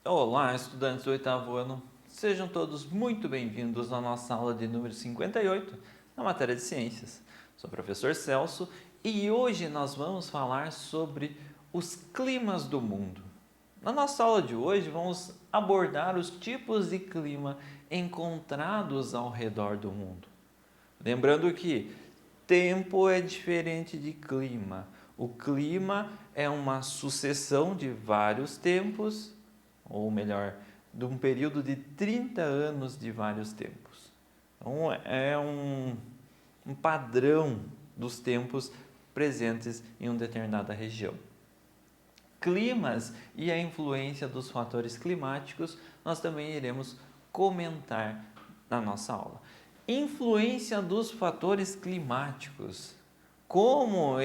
Olá, estudantes do oitavo ano. Sejam todos muito bem-vindos à nossa aula de número 58, na matéria de ciências. Sou o professor Celso e hoje nós vamos falar sobre os climas do mundo. Na nossa aula de hoje vamos abordar os tipos de clima encontrados ao redor do mundo. Lembrando que tempo é diferente de clima. O clima é uma sucessão de vários tempos, ou melhor, de um período de 30 anos de vários tempos. Então, é um padrão dos tempos presentes em uma determinada região. Climas e a influência dos fatores climáticos nós também iremos comentar na nossa aula. Influência dos fatores climáticos. Como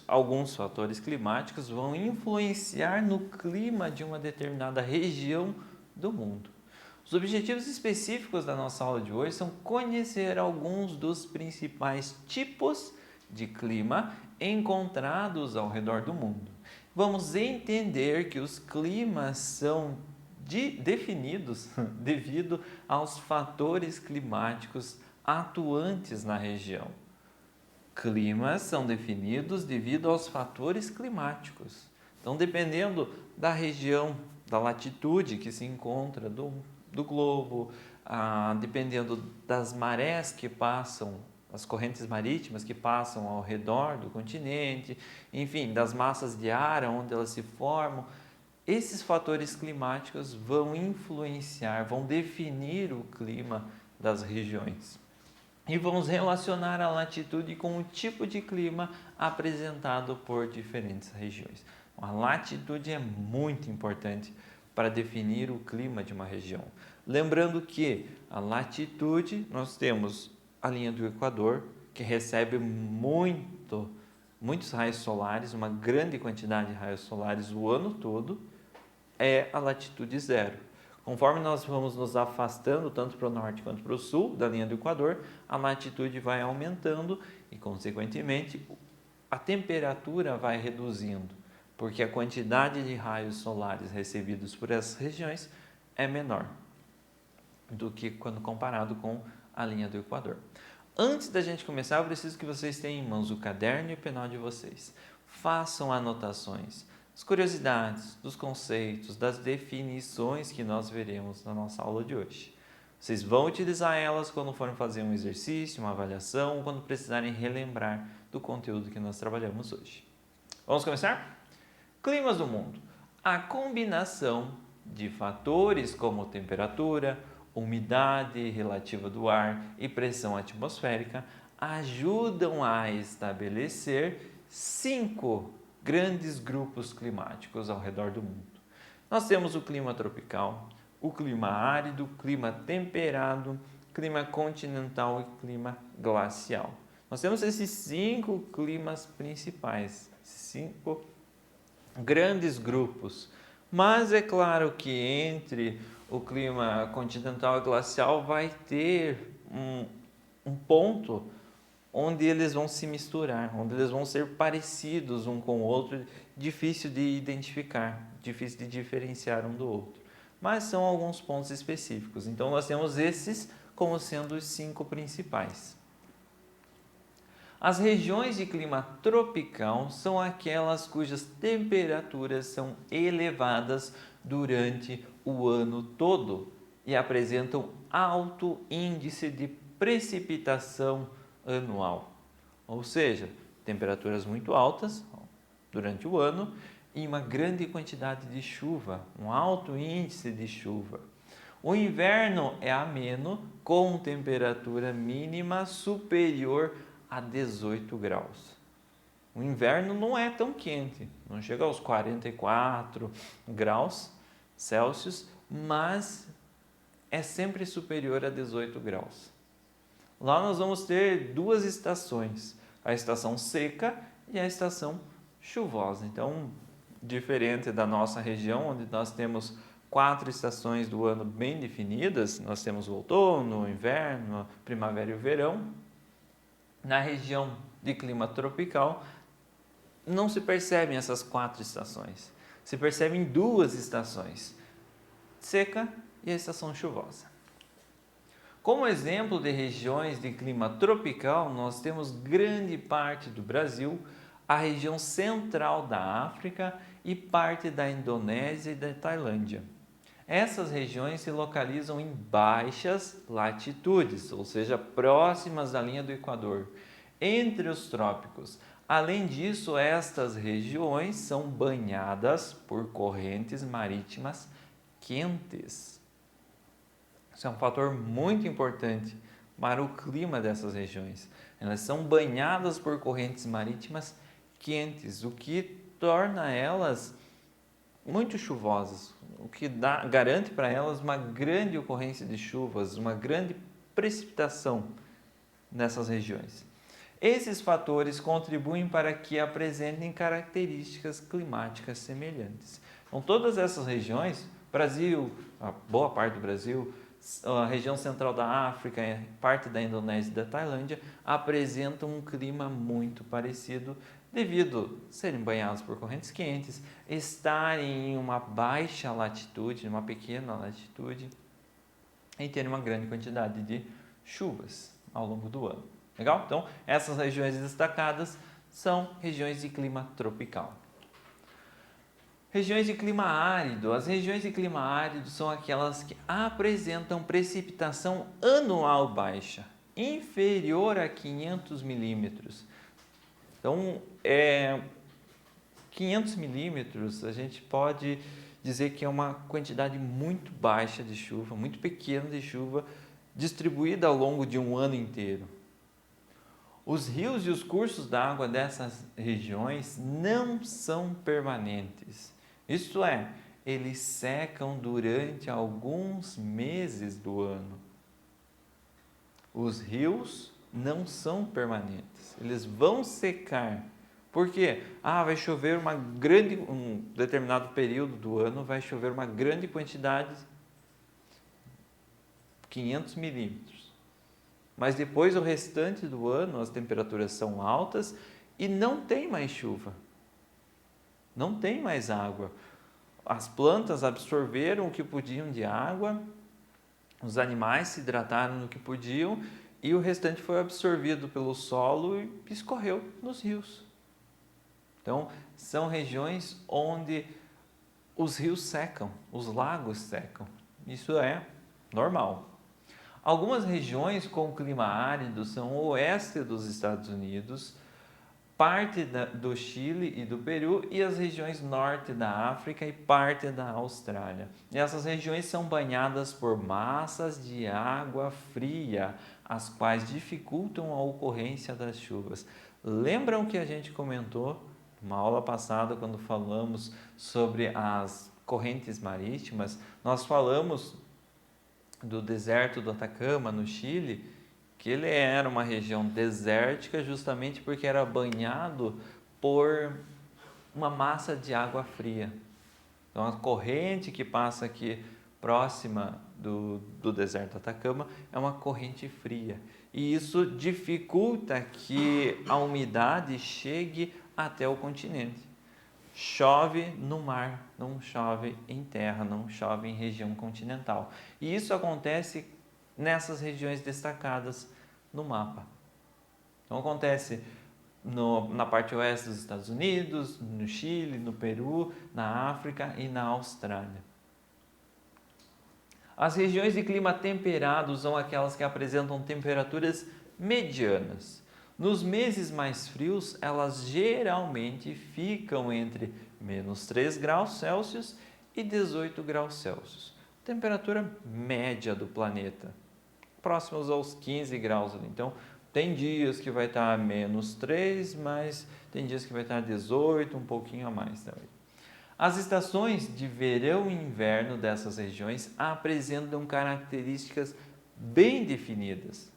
alguns fatores climáticos vão influenciar no clima de uma determinada região do mundo. Os objetivos específicos da nossa aula de hoje são conhecer alguns dos principais tipos de clima encontrados ao redor do mundo. Vamos entender que os climas são definidos devido aos fatores climáticos atuantes na região. Climas são definidos devido aos fatores climáticos. Então, dependendo da região, da latitude que se encontra do globo, dependendo das marés que passam, as correntes marítimas que passam ao redor do continente, enfim, das massas de ar onde elas se formam, esses fatores climáticos vão influenciar, vão definir o clima das regiões. E vamos relacionar a latitude com o tipo de clima apresentado por diferentes regiões. A latitude é muito importante para definir o clima de uma região. Lembrando que a latitude, nós temos a linha do Equador, que recebe muitos raios solares, uma grande quantidade de raios solares o ano todo, é a latitude zero. Conforme nós vamos nos afastando tanto para o norte quanto para o sul da linha do Equador, a latitude vai aumentando e, consequentemente, a temperatura vai reduzindo, porque a quantidade de raios solares recebidos por essas regiões é menor do que quando comparado com a linha do Equador. Antes da gente começar, eu preciso que vocês tenham em mãos o caderno e o penal de vocês. Façam anotações, as curiosidades, dos conceitos, das definições que nós veremos na nossa aula de hoje. Vocês vão utilizar elas quando forem fazer um exercício, uma avaliação, ou quando precisarem relembrar do conteúdo que nós trabalhamos hoje. Vamos começar? Climas do mundo. A combinação de fatores como temperatura, umidade relativa do ar e pressão atmosférica ajudam a estabelecer 5 grandes grupos climáticos ao redor do mundo. Nós temos o clima tropical, o clima árido, o clima temperado, clima continental e clima glacial. Nós temos esses 5 climas principais, 5 grandes grupos. Mas é claro que entre o clima continental e glacial vai ter um ponto onde eles vão se misturar, onde eles vão ser parecidos um com o outro, difícil de identificar, difícil de diferenciar um do outro. Mas são alguns pontos específicos. Então, nós temos esses como sendo os 5 principais. As regiões de clima tropical são aquelas cujas temperaturas são elevadas durante o ano todo e apresentam alto índice de precipitação anual, ou seja, temperaturas muito altas durante o ano e uma grande quantidade de chuva, um alto índice de chuva. O inverno é ameno, com temperatura mínima superior a 18 graus. O inverno não é tão quente, não chega aos 44 graus Celsius, mas é sempre superior a 18 graus. Lá nós vamos ter 2 estações, a estação seca e a estação chuvosa. Então, diferente da nossa região, onde nós temos 4 estações do ano bem definidas, nós temos o outono, o inverno, a primavera e o verão. Na região de clima tropical, não se percebem essas 4 estações, se percebem 2 estações. seca e a estação chuvosa. Como exemplo de regiões de clima tropical, nós temos grande parte do Brasil, a região central da África e parte da Indonésia e da Tailândia. Essas regiões se localizam em baixas latitudes, ou seja, próximas da linha do Equador, entre os trópicos. Além disso, estas regiões são banhadas por correntes marítimas quentes. Isso é um fator muito importante para o clima dessas regiões. Elas são banhadas por correntes marítimas quentes, o que torna elas muito chuvosas, o que garante para elas uma grande ocorrência de chuvas, uma grande precipitação nessas regiões. Esses fatores contribuem para que apresentem características climáticas semelhantes. Então, todas essas regiões, Brasil, a boa parte do Brasil, a região central da África, parte da Indonésia e da Tailândia, apresentam um clima muito parecido devido a serem banhados por correntes quentes, estarem em uma baixa latitude, uma pequena latitude, e terem uma grande quantidade de chuvas ao longo do ano. Legal? Então, essas regiões destacadas são regiões de clima tropical. Regiões de clima árido. As regiões de clima árido são aquelas que apresentam precipitação anual baixa, inferior a 500 milímetros. Então, 500 milímetros a gente pode dizer que é uma quantidade muito baixa de chuva, muito pequena de chuva, distribuída ao longo de um ano inteiro. Os rios e os cursos d'água dessas regiões não são permanentes. Isto é, eles secam durante alguns meses do ano. Os rios não são permanentes, eles vão secar. Por quê? Vai chover um determinado período do ano, vai chover uma grande quantidade, 500 milímetros. Mas depois, o restante do ano, as temperaturas são altas e não tem mais chuva. Não tem mais água. As plantas absorveram o que podiam de água, os animais se hidrataram no que podiam e o restante foi absorvido pelo solo e escorreu nos rios. Então, são regiões onde os rios secam, os lagos secam. Isso é normal. Algumas regiões com clima árido são o oeste dos Estados Unidos, parte do Chile e do Peru e as regiões norte da África e parte da Austrália. E essas regiões são banhadas por massas de água fria, as quais dificultam a ocorrência das chuvas. Lembram que a gente comentou numa aula passada, quando falamos sobre as correntes marítimas, nós falamos do deserto do Atacama, no Chile, que ele era uma região desértica justamente porque era banhado por uma massa de água fria. Então, a corrente que passa aqui próxima do deserto do Atacama é uma corrente fria. E isso dificulta que a umidade chegue até o continente. Chove no mar, não chove em terra, não chove em região continental. E isso acontece nessas regiões destacadas no mapa. Então acontece na parte oeste dos Estados Unidos, no Chile, no Peru, na África e na Austrália. As regiões de clima temperado são aquelas que apresentam temperaturas medianas. Nos meses mais frios, elas geralmente ficam entre menos 3 graus Celsius e 18 graus Celsius. Temperatura média do planeta, próximos aos 15 graus. Então, tem dias que vai estar menos 3, mas tem dias que vai estar 18, um pouquinho a mais também. As estações de verão e inverno dessas regiões apresentam características bem definidas,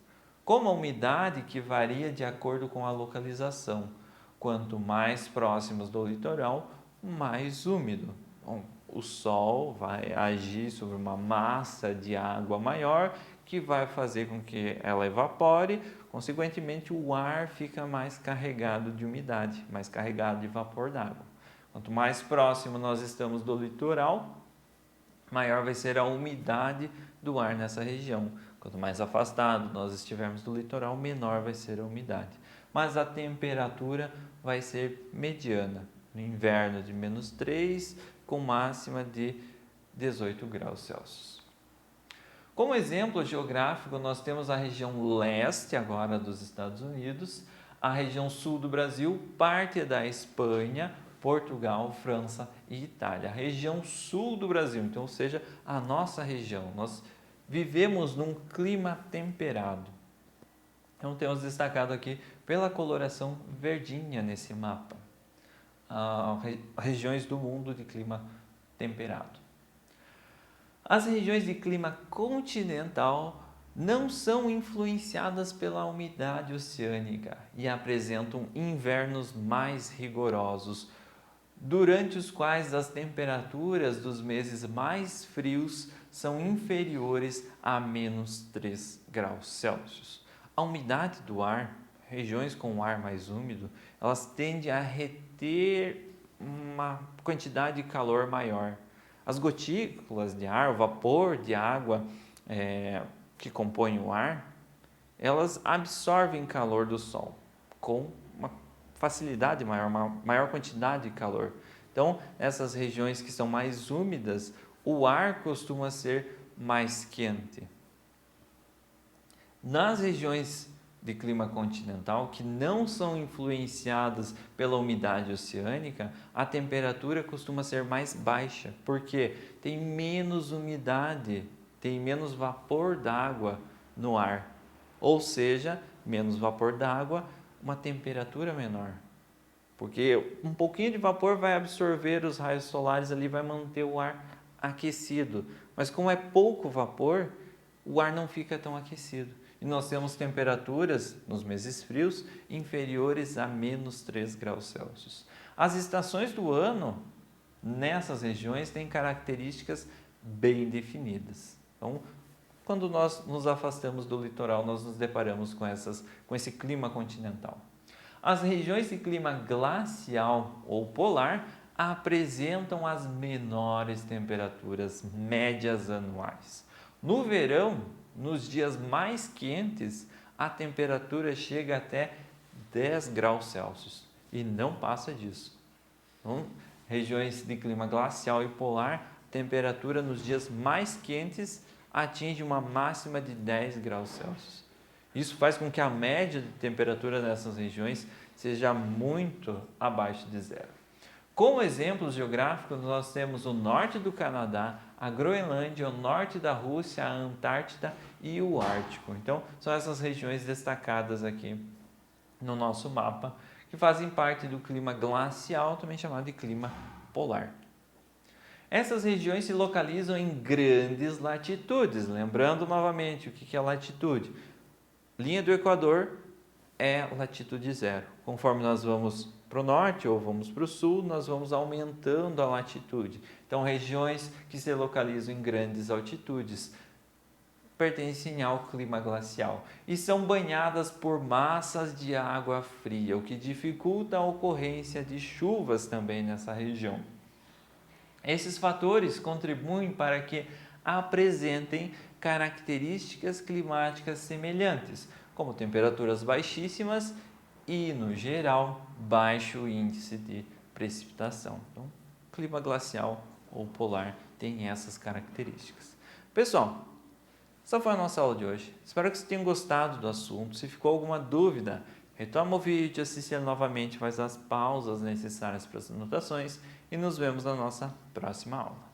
como a umidade que varia de acordo com a localização. Quanto mais próximos do litoral, mais úmido. Bom, o sol vai agir sobre uma massa de água maior que vai fazer com que ela evapore, consequentemente o ar fica mais carregado de umidade, mais carregado de vapor d'água. Quanto mais próximo nós estamos do litoral, maior vai ser a umidade do ar nessa região. Quanto mais afastado nós estivermos do litoral, menor vai ser a umidade. Mas a temperatura vai ser mediana. No inverno de -3, com máxima de 18 graus Celsius. Como exemplo geográfico, nós temos a região leste agora dos Estados Unidos, a região sul do Brasil, parte da Espanha, Portugal, França e Itália. A região sul do Brasil, então, ou seja, a nossa região. Nós vivemos num clima temperado. Então, temos destacado aqui pela coloração verdinha nesse mapa, regiões do mundo de clima temperado. As regiões de clima continental não são influenciadas pela umidade oceânica e apresentam invernos mais rigorosos, durante os quais as temperaturas dos meses mais frios são inferiores a -3 graus Celsius. A umidade do ar, regiões com ar mais úmido, elas tendem a reter uma quantidade de calor maior. As gotículas de ar, o vapor de água que compõe o ar, elas absorvem calor do sol com uma facilidade maior, uma maior quantidade de calor. Então, nessas regiões que são mais úmidas, o ar costuma ser mais quente. Nas regiões de clima continental, que não são influenciadas pela umidade oceânica, a temperatura costuma ser mais baixa, porque tem menos umidade, tem menos vapor d'água no ar, ou seja, menos vapor d'água, uma temperatura menor. Porque um pouquinho de vapor vai absorver os raios solares ali, vai manter o ar aquecido, mas como é pouco vapor, o ar não fica tão aquecido. E nós temos temperaturas, nos meses frios, inferiores a -3 graus Celsius. As estações do ano, nessas regiões, têm características bem definidas. Então, quando nós nos afastamos do litoral, nós nos deparamos com esse clima continental. As regiões de clima glacial ou polar apresentam as menores temperaturas médias anuais. No verão, nos dias mais quentes, a temperatura chega até 10 graus Celsius e não passa disso. Então, regiões de clima glacial e polar, temperatura nos dias mais quentes atinge uma máxima de 10 graus Celsius. Isso faz com que a média de temperatura nessas regiões seja muito abaixo de zero. Como exemplos geográficos, nós temos o norte do Canadá, a Groenlândia, o norte da Rússia, a Antártida e o Ártico. Então, são essas regiões destacadas aqui no nosso mapa, que fazem parte do clima glacial, também chamado de clima polar. Essas regiões se localizam em grandes latitudes. Lembrando novamente o que é latitude. Linha do Equador é latitude zero. Conforme nós vamos para o norte ou vamos para o sul, nós vamos aumentando a latitude. Então, regiões que se localizam em grandes altitudes pertencem ao clima glacial e são banhadas por massas de água fria, o que dificulta a ocorrência de chuvas também nessa região. Esses fatores contribuem para que apresentem características climáticas semelhantes, como temperaturas baixíssimas e, no geral, baixo índice de precipitação. Então, clima glacial ou polar tem essas características. Pessoal, essa foi a nossa aula de hoje. Espero que vocês tenham gostado do assunto. Se ficou alguma dúvida, retoma o vídeo, assista novamente, faz as pausas necessárias para as anotações e nos vemos na nossa próxima aula.